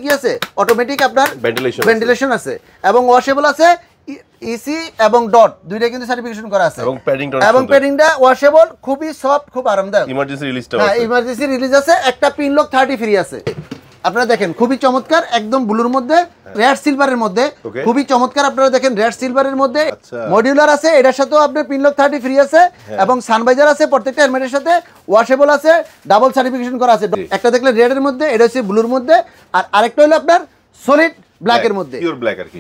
কি আছে অটোমেটিক আপনার ভেন্টিলেশন আছে এবং ওয়াশেবল আছে ইসি এবং ডট দুইটা কিন্তু সার্টিফিকেশন করা আছে এবং প্যাডিংটা ওয়াশেবল খুবই সফট খুব আরামদায়ক ইমার্জেন্সি রিলিজ আছে একটা পিন লক 30 ফ্রি আছে আপনারা দেখেন খুবই চমৎকার একদম ব্লুর মধ্যে রেড সিলভারের মধ্যে খুবই চমৎকার আপনারা দেখেন রেড সিলভারের মধ্যে মডিউলার আছে এটার সাথেও আপনার পিন লক 30 ফ্রি আছে এবং সানভাইজার আছে প্রত্যেকটা হেলমেটের সাথে ওয়াশেবল আছে ডাবল সার্টিফিকেশন করা আছে একটা দেখলে রেড এর মধ্যে এটা হচ্ছে ব্লুর মধ্যে আর আরেকটা হলো আপনার সলিড ব্ল্যাকের মধ্যে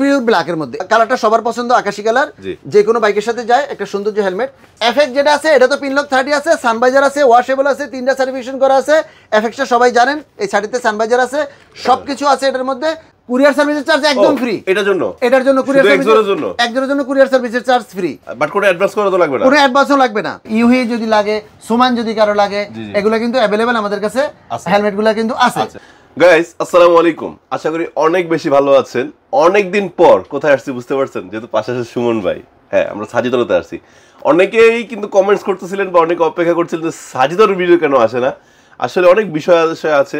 পিওর ব্ল্যাকের মধ্যে কালারটা সবার পছন্দ আকাশী কালার যে কোনো বাইকের সাথে যায় একটা সৌন্দর্য হেলমেট এফএক্স যেটা আছে এটা তো পিন লক 30 আছে সানভাইজার আছে ওয়াশেবল আছে তিনটা সার্টিফিকেশন করা আছে এফএক্সটা সবাই জানেন এই ছাড়িতে সানভাইজার আছে সবকিছু আছে এটার মধ্যে কুরিয়ার সার্ভিসের চার্জ একদম ফ্রি এটার জন্য কুরিয়ার সার্ভিসের জন্য একজনের জন্য কুরিয়ার সার্ভিসের চার্জ ফ্রি বাট কোনো অ্যাডভান্স করা তো লাগবে না কোনো অ্যাডভান্সও লাগবে না ইউহি যদি লাগে সুমান যদি কারো লাগে এগুলো কিন্তু अवेलेबल আমাদের কাছে হেলমেটগুলো কিন্তু আছে গাইস আসসালামু আলাইকুম আশা করি অনেক বেশি ভালো আছেন অনেক দিন পর কোথায় আসছি বুঝতে পারছেন যেহেতু পাশে আছে সুমন ভাই হ্যাঁ আমরা সাজিদরতে আসছি অনেকেই কিন্তু কমেন্টস করতেছিলেন বা অনেকে অপেক্ষা করছিলেন যে সাজিদর ভিডিও কেন আসে না আসলে অনেক বিষয় আছে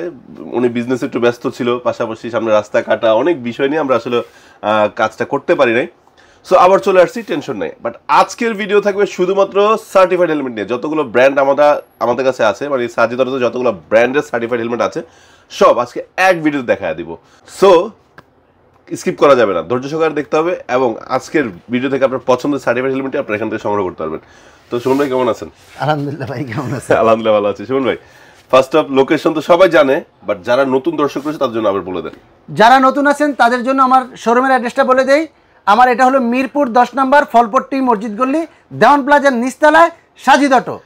উনি বিজনেসে একটু ব্যস্ত ছিল পাশাপাশি সামনে রাস্তা কাটা অনেক বিষয় নিয়ে আমরা আসলে কাজটা করতে পারি নাই সো আবার চলে আসছি টেনশন নাই বাট আজকের ভিডিও থাকবে শুধুমাত্র সার্টিফাইড হেলমেট নিয়ে যতগুলো ব্র্যান্ড আমাদের কাছে আছে মানে সাজিদরতে যতগুলো ব্র্যান্ডের সার্টিফাইড হেলমেট আছে সব আজকে এক ভিডিওতে দেখায় দিব সো স্কিপ করা যাবে না ধৈর্য সহকারে দেখতে হবে এবং আজকের ভিডিও থেকে আপনার পছন্দের সার্টিফাইড হেলমেটটি আপনারা এখান থেকে সংগ্রহ করতে পারবেন তো সুমন ভাই কেমন আছেন আলহামদুলিল্লাহ ভাই কেমন আছেন আলহামদুলিল্লাহ ভালো আছি সুমন ভাই ফার্স্ট অফ লোকেশন তো সবাই জানে বাট যারা নতুন দর্শক রয়েছে তাদের জন্য আবার বলে দেন যারা নতুন আছেন তাদের জন্য আমার শোরুমের অ্যাড্রেসটা বলে দেই আমার এটা হলো মিরপুর 10 নম্বর ফলপট্টি মসজিদ গল্লি দেওয়ান প্লাজার নিচতলায় সাজিদ অটো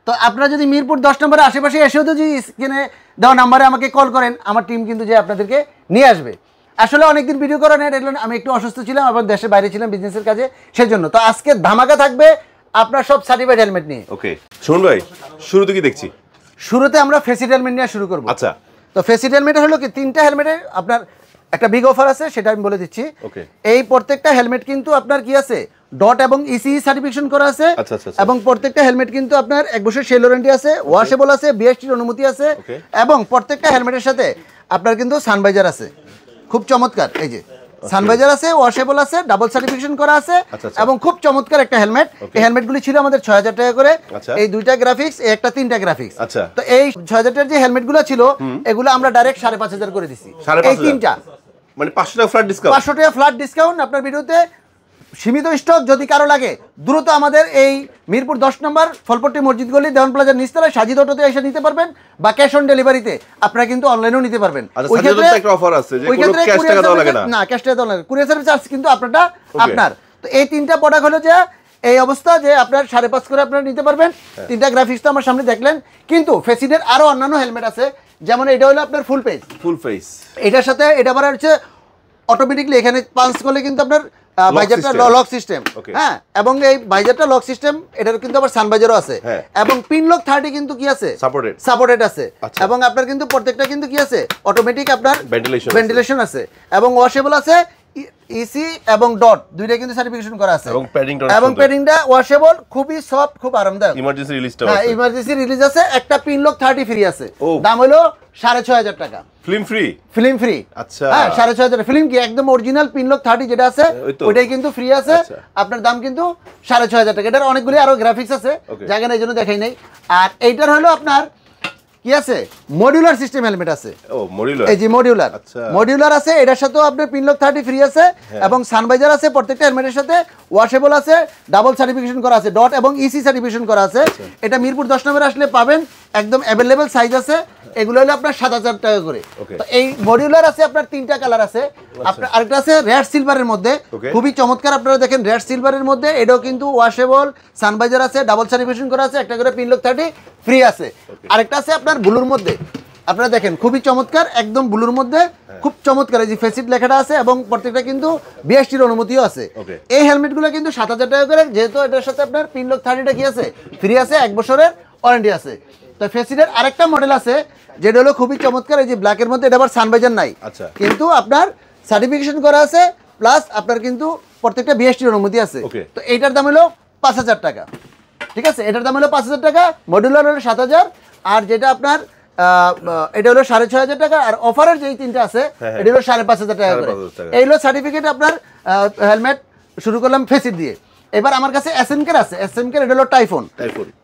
তো আপনারা যদি মিরপুর 10 নম্বরের আশেপাশে এসেও তো যদি স্ক্রিনে দেওয়া নাম্বারে আমাকে কল করেন আমার টিম কিন্তু যে আপনাদেরকে নিয়ে আসবে আসলে অনেকদিন ভিডিও করা নেই আমি একটু অসুস্থ ছিলাম আবার দেশের বাইরে ছিলাম বিজনেসের কাজে সেজন্য তো আজকে ধামাকা থাকবে আপনার সব সার্টিফাইড হেলমেট নিয়ে ওকে সুমন ভাই শুরুতে কি দেখছি শুরুতে আমরা ফেসিড হেলমেট নিয়ে শুরু করব আচ্ছা তো ফেসিড হেলমেট হলো কি তিনটা হেলমেটের আপনার একটা বিগ অফার আছে সেটা আমি বলে দিচ্ছি এই প্রত্যেকটা হেলমেট কিন্তু আপনার কি আছে ডট এবং ইসি সার্টিফিকেশন করা আছে এবং প্রত্যেকটা হেলমেট কিন্তু আপনার 1 বছর সেল ওয়ারেন্টি আছে ওয়াশেবল আছে বিএসটির অনুমতি আছে এবং প্রত্যেকটা হেলমেটের সাথে আপনার কিন্তু সানভাইজার আছে খুব চমৎকার এই যে সানভাইজার আছে ওয়াশেবল আছে ডাবল সার্টিফিকেশন করা আছে এবং খুব চমৎকার একটা হেলমেট এই হেলমেটগুলি ছিল আমাদের 6000 টাকা করে এই দুইটা গ্রাফিক্স এই একটা তিনটা গ্রাফিক্স তো এই 6000 টাকার যে হেলমেটগুলো ছিল এগুলো আমরা ডাইরেক্ট 5500 করে দিছি এই তিনটা মানে 500 টাকা ফ্ল্যাট ডিসকাউন্ট 500 টাকা ফ্ল্যাট ডিসকাউন্ট আপনার ভিডিওতে সীমিত স্টক যদি কারো লাগে দ্রুত আমাদের এই মিরপুর 10 নম্বর ফলপট্টি মসজিদ গলি দেওয়ান প্লাজার নিচতলায় সাজিদ অটোতে এসে নিতে পারবেন বা ক্যাশ অন ডেলিভারিতে আপনারা কিন্তু অনলাইনেও নিতে পারবেন ওই ক্ষেত্রে একটা অফার আছে যে কোনো ক্যাশ টাকা দেওয়া লাগে না ক্যাশ টাকা দেওয়া লাগে কুরিয়ার সার্ভিস চার্জ কিন্তু আপনার তো এই তিনটা প্রোডাক্ট হলো যে এই অবস্থা যে আপনার 5.5 করে আপনারা নিতে পারবেন তিনটা গ্রাফিক্স তো আমার সামনে দেখলেন কিন্তু ফেসিডের আরো অন্যান্য হেলমেট আছে যেমন এটা হলো আপনার ফুল ফেস এটার সাথে এটা আবার হচ্ছে অটোমেটিকলি এখানে পাঞ্চ করলে কিন্তু আপনার ভাইজারটা লক সিস্টেম হ্যাঁ এবং এই ভাইজারটা লক সিস্টেম এটার কিন্তু আবার সানভাইজারও আছে এবং পিন লক 30 কিন্তু কি আছে সাপোর্টেড আছে এবং আপনার কিন্তু প্রত্যেকটা কিন্তু কি আছে অটোমেটিক আপনার ভেন্টিলেশন আছে এবং ওয়াশেবল আছে ইসি এবং ডট দুইটা কিন্তু সার্টিফিকেশন করা আছে এবং প্যাডিংটা ওয়াশেবল খুবই সফট খুব আরামদায়ক ইমার্জেন্সি রিলিজ আছে একটা পিন লক 30 ফ্রি আছে দাম হলো 6500 টাকা ফিল্ম ফ্রি আচ্ছা হ্যাঁ 6500 ফিল্ম কি একদম অরিজিনাল পিন লক 30 যেটা আছে ওইটাই কিন্তু ফ্রি আছে আপনার দাম কিন্তু 6500 টাকা এটার অনেকগুলি আরো গ্রাফিক্স আছে জায়গা নেই জন্য দেখাই নাই আর এইটার হলো আপনার কি আছে মডিউলার সিস্টেম হেলমেট আছে এই যে মডিউলার আছে এটার সাথেও আপনার পিন লক 30 ফ্রি আছে এবং সানভাইজার আছে প্রত্যেকটা হেলমেটের সাথে ওয়াশেবল আছে ডাবল সার্টিফিকেশন করা আছে ডট এবং ইসি সার্টিফিকেশন করা আছে এটা মিরপুর 10 নম্বরে আসলে পাবেন একদম अवेलेबल সাইজ আছে এগুলো হলো আপনার 7000 টাকা করে তো এই মডিউলার আছে আপনার তিনটা কালার আছে আপনার আরেকটা আছে রেড সিলভারের মধ্যে খুবই চমৎকার আপনারা দেখেন রেড সিলভারের মধ্যে এটাও কিন্তু ওয়াশেবল সানভাইজার আছে ডাবল সার্টিফিকেশন করা আছে একটা করে পিন লক 30 ফ্রি আছে আরেকটা আছে আপনার ব্লুর মধ্যে আপনারা দেখেন খুবই চমৎকার একদম ব্লুর মধ্যে খুব চমৎকার এই যে ফেসিড লেখাটা আছে এবং প্রত্যেকটা কিন্তু বিএসটির অনুমতিও আছে এই হেলমেটগুলো কিন্তু 7000 টাকা করে যেহেতু এটার সাথে আপনার পিন লক 30টা কি আছে ফ্রি আছে 1 বছরের ওয়ারেন্টি আছে তো ফেসিডের আরেকটা মডেল আছে যেটা হলো খুবই চমৎকার এই যে ব্ল্যাকের মধ্যে এটা আবার সানভাইজার নাই কিন্তু আপনার সার্টিফিকেশন করা আছে প্লাস আপনার কিন্তু প্রত্যেকটা বিএসটির অনুমতি আছে তো এইটার দাম হলো 5000 টাকা ঠিক আছে এটার দাম হলো 5000 টাকা মডিউলার হলো 7000 আর যেটা আপনার এটা হলো 6,500 টাকা, আর অফারের যেই তিনটা আছে এটা হলো 5,500 টাকা করে। এই হলো সার্টিফিকেট আপনার হেলমেট। শুরু করলাম ফেসিট দিয়ে। এবার আমার কাছে এসএমকে আছে, এসএমকে এটা হলো টাইফুন,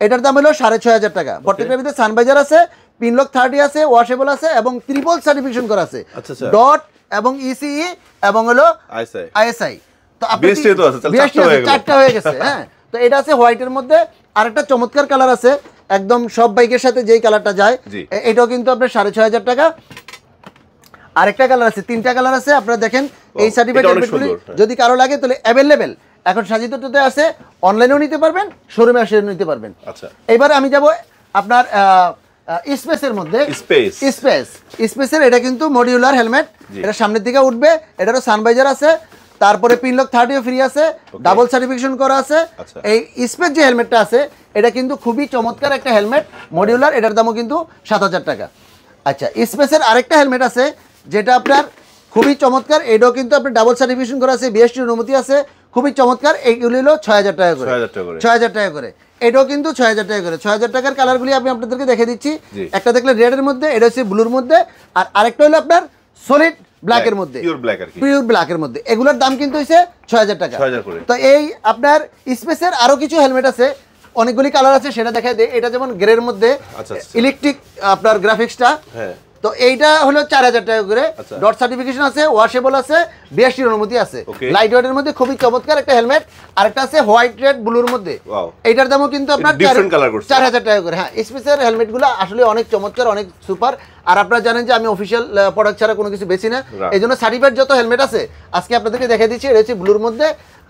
এটার দাম হলো 6,500 টাকা। প্রত্যেকটার ভিতরে সানভাইজার আছে, পিনলক 30 আছে, ওয়াশেবল আছে এবং ট্রিপল সার্টিফিকেশন করা আছে, ডট এবং ইসিই এবং হলো আইএসআই। তো আপনি 4টা হয়ে গেছে। হ্যাঁ, তো এটা আছে হোয়াইটের মধ্যে। আরেকটা চমৎকার কালার আছে, একদম সব বাইকের সাথে যেই কালারটা যায়, এটাও কিন্তু আপনার 6,500 টাকা। আরেকটা কালার আছে, 3টা কালার আছে। আপনারা দেখেন এই সার্টিফিকেটগুলি যদি কারো লাগে তাহলে অ্যাভেলেবেল এখন সাজিততে আছে, অনলাইনেও নিতে পারবেন, শোরুমে এসে নিতে পারবেন। আচ্ছা, এবার আমি যাব আপনার স্পেসের মধ্যে। স্পেসের এটা কিন্তু মডিউলার হেলমেট, এটা সামনের দিকে উঠবে, এটারও সানভাইজার আছে, তারপরে পিনলক 30 ফ্রি আছে, ডাবল সার্টিফিকেশন করা আছে। এই স্পেস যে হেলমেটটা আছে এটা কিন্তু খুবই চমৎকার একটা হেলমেট, মডিউলার, এটার দামও কিন্তু 7,000 টাকা। আচ্ছা, স্পেসের আরেকটা হেলমেট আছে যেটা আপনার খুবই চমৎকার, এটাও কিন্তু আপনার ডাবল সার্টিফিকেশন করা আছে, বিএসটির অনুমতি আছে, খুবই চমৎকার। এইগুলি হলো 6,000 টাকা করে, 6,000 টাকা করে। এটাও কিন্তু 6,000 টাকা করে। 6,000 টাকার কালারগুলি আমি আপনাদেরকে দেখে দিচ্ছি। একটা দেখলে রেডের মধ্যে, এটা হচ্ছে ব্লুর মধ্যে, আর আরেকটা হলো আপনার সলিড ব্ল্যাকের মধ্যে, পিওর ব্ল্যাকের মধ্যে। এগুলোর দাম কিন্তু হইছে 6,000 টাকা। তো এই আপনার স্পেসের আরো কিছু হেলমেট আছে, অনেকগুলি কালার আছে, সেটা দেখাই দেয়। এটা যেমন গ্রের মধ্যে ইলেকট্রিক আপনার গ্রাফিক্সটা, তো এইটা হলো 4,000 টাকা করে। ডট সার্টিফিকেশন আছে, ওয়াশেবল আছে, বিএসটির অনুমতি আছে, লাইট ওয়েটের মধ্যে খুবই চমৎকার একটা হেলমেট। আরেকটা আছে হোয়াইট রেড ব্লুর মধ্যে, এইটার দামও কিন্তু আপনার 4,000 টাকা করে। হ্যাঁ, স্পেসের হেলমেটগুলো আসলে অনেক চমৎকার, অনেক সুপার। আর আপনারা জানেন যে আমি অফিসিয়াল প্রোডাক্ট ছাড়া কোনো কিছু বেশি না, এই জন্য সার্টিফাইড যত হেলমেট আছে আজকে আপনাদেরকে দেখাই দিচ্ছি। এটা হচ্ছে ব্লুর মধ্যে,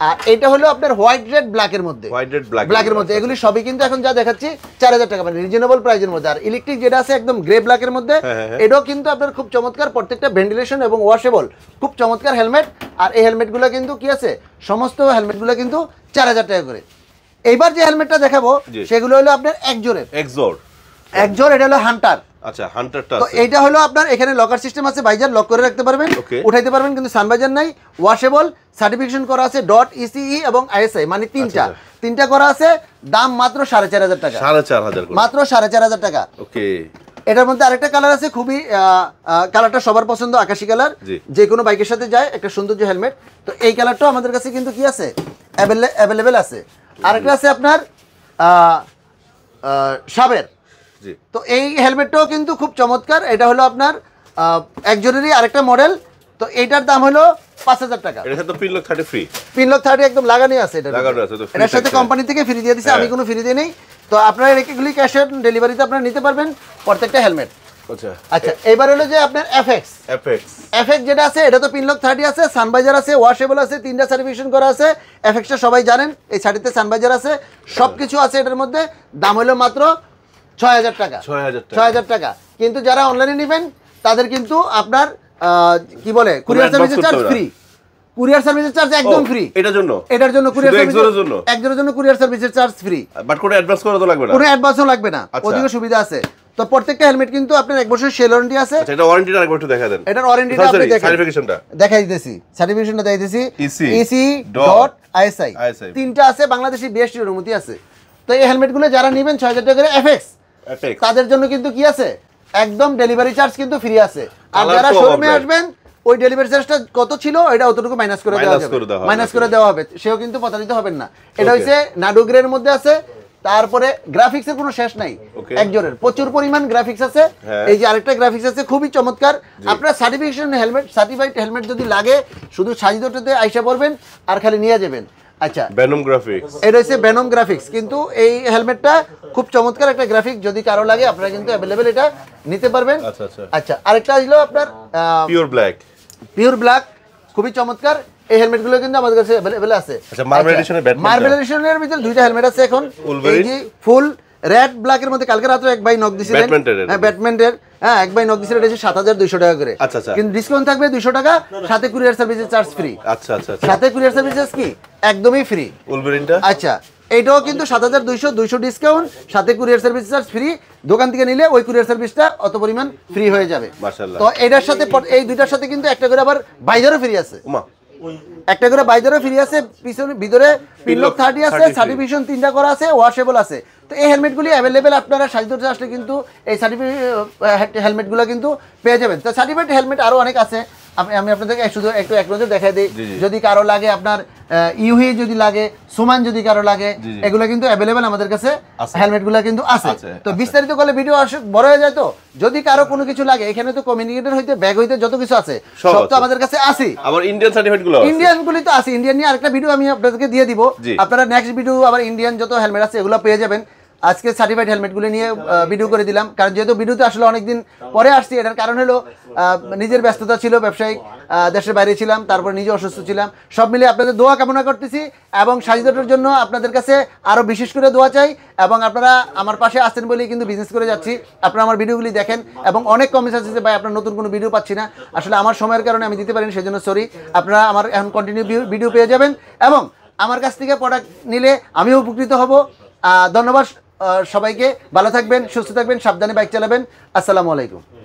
আর এটা হলো আপনার হোয়াইট রেড ব্ল্যাকের মধ্যে, ব্ল্যাকের মধ্যে। এগুলি সবই কিন্তু এখন যা দেখাচ্ছি 4,000 টাকা, মানে রিজনেবল প্রাইসের মধ্যে। আর ইলেকট্রিক যেটা আছে একদম গ্রে ব্ল্যাকের মধ্যে, এটাও কিন্তু আপনার খুব চমৎকার, প্রত্যেকটা ভেন্টিলেশন এবং ওয়াশেবল, খুব চমৎকার হেলমেট। আর এই হেলমেটগুলো কিন্তু কি আছে, সমস্ত হেলমেটগুলো কিন্তু 4,000 টাকা করে। এইবার যে হেলমেটটা দেখাবো সেগুলো হলো আপনার একজোর, এটা হলো হান্টার। আচ্ছা, হান্টারটা তো এইটা হলো আপনার এখানে লকার সিস্টেম আছে, ভাইজার লক করে রাখতে পারবেন, উঠাইতে পারবেন, কিন্তু সানভাইজার নাই, ওয়াশেবল, সার্টিফিকেশন করা আছে, ডট ইসিই এবং আইএসআই, মানে তিনটা করা আছে। দাম মাত্র 4,500 টাকা, মাত্র 4,500 টাকা। ওকে, এটার মধ্যে আরেকটা কালার আছে, খুবই কালারটা সবার পছন্দ, আকাশি কালার, যে কোনো বাইকের সাথে যায়, একটা সৌন্দর্য হেলমেট। তো এই কালারটাও আমাদের কাছে কিন্তু কি আছে, অ্যাভেলেবেল আছে। আরেকটা আছে আপনার সাবের। তো এই হেলমেটটাও কিন্তু খুব চমৎকার, এটা হলো আপনার একজনেরই আরেকটা মডেল। তো এইটার দাম হলো 5,000 টাকা। এর সাথে পিনলক 30 ফ্রি, পিনলক 30 একদম লাগানো আছে, এটার সাথে কোম্পানি থেকে ফ্রি দিয়ে দিছে, আমি কোনো ফ্রি দিয়ে নেই। তো আপনারা এগুলি ক্যাশ অন ডেলিভারিতে আপনারা নিতে পারবেন প্রত্যেকটা হেলমেট। আচ্ছা, এবার হলো যে আপনার এফএক্স যেটা আছে, এটা তো পিনলক 30 আছে, সানভাইজার আছে, ওয়াশেবল আছে, 3টা সার্টিফিকেশন করা আছে। এফএক্সটা সবাই জানেন, এই সাইডেতে সানভাইজার আছে, সবকিছু আছে এটার মধ্যে। দাম হলো মাত্র 6,000 টাকা, 6,000 টাকা। কিন্তু যারা অনলাইনে নেবেন তাদের কিন্তু আপনার কি বলে, কুরিয়ার সার্ভিসের চার্জ ফ্রি, কুরিয়ার সার্ভিসের চার্জ একদম ফ্রি। এটার জন্য কুরিয়ার একজনের জন্য কুরিয়ার সার্ভিসের চার্জ ফ্রি, বাট কোনো অ্যাডভান্স করা তো লাগবে না, কোনো অ্যাডভান্সও লাগবে না, ওদিকে সুবিধা আছে। তো প্রত্যেকটা হেলমেট কিন্তু আপনার 1 বছরের সেল ওয়ারেন্টি আছে। আচ্ছা, এটা ওয়ারেন্টিটা আরেকবার একটু দেখা দেন। এটার ওয়ারেন্টিটা আপনি দেখেন, সার্টিফিকেশনটা দেখাই দিতেছি, সার্টিফিকেশনটা দেখাই দিতেছি, EC.ISI, 3টা আছে, বাংলাদেশি বিএসটির অনুমতি আছে। তো এই হেলমেটগুলো যারা নেবেন 6,000 টাকা করে এফএক্স, তাদের জন্য কিন্তু কি আছে, একদম ডেলিভারি চার্জ কিন্তু ফ্রি আছে। আর যারা শোরুমে আসবেন ওই ডেলিভারি চার্জটা কত ছিল এটা অতটুকু মাইনাস করে দেওয়া হবে, সেও কিন্তু প্রতারিত হবেন না। এটা হচ্ছে নাডু গ্রের মধ্যে আছে। তারপরে গ্রাফিক্সের কোনো শেষ নাই, একজনের প্রচুর পরিমাণ গ্রাফিক্স আছে। এই যে আরেকটা গ্রাফিক্স আছে, খুবই চমৎকার। আপনার সার্টিফাইড হেলমেট যদি লাগে, শুধু সাজিদটাতে আইসা পড়বেন আর খালি নিয়ে যাবেন। আচ্ছা, ভেনম গ্রাফিক্স, এটা হচ্ছে ভেনম গ্রাফিক্স। কিন্তু এই হেলমেটটা খুব চমৎকার একটা গ্রাফিক্স, যদি কারো লাগে আপনারা কিন্তু অ্যাভেলেবেল এটা নিতে পারবেন। আচ্ছা, আরেকটা হলো আপনার পিওর ব্ল্যাক, খুবই চমৎকার। এই হেলমেটগুলো কিন্তু আমাদের কাছে अवेलेबल আছে। আচ্ছা, মার্বেল এডিশনের ভিতরে 2টা হেলমেট আছে এখন। এই যে ফুল রেড ব্ল্যাক এর মধ্যে কালকে রাতে এক ভাই নক দিছিলেন, হ্যাঁ ব্যাটম্যানের, হ্যাঁ এক ভাই নক দিছিলেন, এটা 7,200 টাকা করে। আচ্ছা, কিন্তু ডিসকাউন্ট থাকবে 200 টাকা, সাথে কুরিয়ার সার্ভিসের চার্জ ফ্রি। আচ্ছা, সাথে কুরিয়ার সার্ভিসেস কি একদমই ফ্রি। উলভেরিনটা আচ্ছা, এইটাও কিন্তু 7,200 ডিসকাউন্ট, সাথে কুরিয়ার সার্ভিস চার্জ ফ্রি। দোকান থেকে নিলে ওই কুরিয়ার সার্ভিসটা অত পরিমাণ ফ্রি হয়ে যাবে। মাশাআল্লাহ। তো এটার সাথে, এই দুইটার সাথে কিন্তু একটা করে আবার ভাইজারও ফ্রি আছে। একটা করে বাইজারও ফ্রি আছে, পিছনে ভিতরে পিনলক 30 আছে, 30 সার্টিফিকেশন 3টা করা আছে, ওয়াশেবল আছে। তো এই হেলমেটগুলি অ্যাভেলেবেল, আপনারা সাজিদতে আসলে কিন্তু এই সার্টিফিকেট হেলমেটগুলো কিন্তু পেয়ে যাবেন। তো সার্টিফিকেট হেলমেট আরও অনেক আছে, আমি আপনাদেরকে শুধু একটু এক নজর দেখাই দিই। যদি কারো লাগে আপনার ইউহি যদি লাগে, সুমান যদি কারো লাগে, এগুলো কিন্তু অ্যাভেলেবেল আমাদের কাছে হেলমেটগুলো কিন্তু আছে। তো বিস্তারিত করলে ভিডিও বড় হয়ে যায়। তো যদি কারো কোনো কিছু লাগে, এখানে তো কমিউনিকেটর হইতে ব্যাগ হইতে যত কিছু আছে সব তো আমাদের কাছে আছে। আবার ইন্ডিয়ান সার্টিফিকেট গুলো ইন্ডিয়ান গুলি তো আছে, ইন্ডিয়ান নিয়ে আরেকটা ভিডিও আমি আপনাদেরকে দিয়ে দিব। আপনারা নেক্সট ভিডিও আবার ইন্ডিয়ান যত হেলমেট আছে এগুলো পেয়ে যাবেন। আজকে সার্টিফাইড হেলমেটগুলো নিয়ে ভিডিও করে দিলাম, কারণ যেহেতু ভিডিওতে আসলে অনেকদিন পরে আসছি। এটার কারণ হলো নিজের ব্যস্ততা ছিল, ব্যবসায়িক, দেশের বাইরে ছিলাম, তারপর নিজে অসুস্থ ছিলাম। সব মিলে আপনাদের দোয়া কামনা করতেছি, এবং সাজিদটার জন্য আপনাদের কাছে আরও বিশেষ করে দোয়া চাই। এবং আপনারা আমার পাশে আসছেন বলেই কিন্তু বিজনেস করে যাচ্ছি। আপনারা আমার ভিডিওগুলি দেখেন, এবং অনেক কমেন্টস আছে যে ভাই আপনার নতুন কোনো ভিডিও পাচ্ছি না। আসলে আমার সময়ের কারণে আমি দিতে পারিনি, সেজন্য সরি। আপনারা আমার এখন কন্টিনিউ ভিডিও পেয়ে যাবেন, এবং আমার কাছ থেকে প্রোডাক্ট নিলে আমিও উপকৃত হব। ধন্যবাদ সবাইকে, ভালো থাকবেন, সুস্থ থাকবেন, সাবধানে বাইক চালাবেন। আসসালামু আলাইকুম।